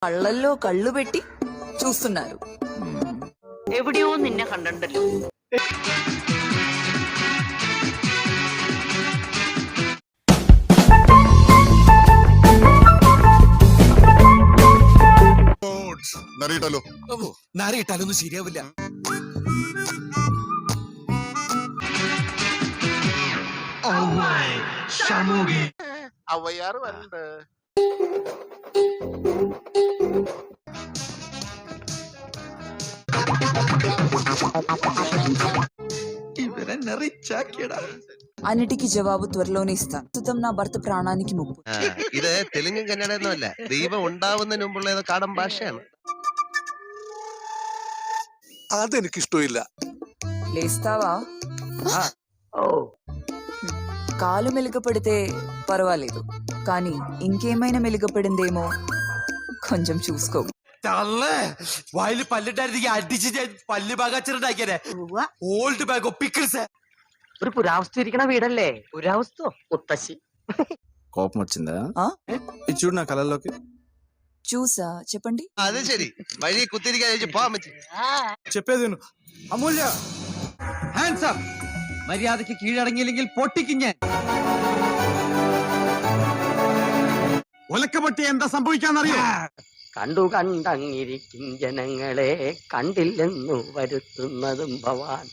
కళ్ళల్లో కళ్ళు పెట్టి చూస్తున్నారు. എവിടെയോ നിന്നെ കണ്ടല്ലോ. നരയിട്ടാലൊന്നും ശരിയാവില്ല. അവയാറ് വരണ്ട്. ఇవరే నరిచాకేడా. అన్నిటికీ జవాబు త్వరలోనే ఇస్తాను. ప్రస్తుతం నా భర్త ప్రాణానికి ముప్పు. ഇത് തെലുങ്കും കന്നഡയൊന്നും അല്ല, ദൈവം ഉണ്ടാവുന്നതിന് മുമ്പുള്ള ഏതോ കാടൻ ഭാഷയാണ്. అదెనికిష్టమిല്ല. లేస్తావా? కాలు మెలుగపడితే పర్వాలేదు, కానీ ఇంకేమైనా మెలుగపడిందేమో కొంచెం చూసుకో. വായില് പല്ലിട്ടായിരുന്നെങ്കിൽ അടിച്ച് ഞാൻ പല്ല് ബാഗാച്ചിട്ടുണ്ടാക്കിയേ. Old ബാഗോ pickles. ഒരു പുരാവസ്തു ഇരിക്കണ വീടല്ലേ? പുരാവസ്തു മുത്തശ്ശി. కోపం వచ్చిందా? ఆ? ఇది చూడు నా కళ్ళల్లోకి. చూసా, చెప్పండి. അത് ശരി, വഴി കുത്തിരിക്കാൻ പോകാൻ പറ്റും. చెప్పేది విను. అమూల్య, ഹാൻഡ്സ് അപ്പ്. മര്യാദയ്ക്ക് കീഴടങ്ങിയില്ലെങ്കിൽ പൊട്ടിക്കും ഞാൻ. ഒലക്കപൊട്ടി എന്താ സംഭവിക്കാന്നറിയോ? കണ്ടു കണ്ടങ്ങിരിക്കും ജനങ്ങളെ കണ്ടില്ലെന്നു വരുത്തുന്നതും ഭവാൻ.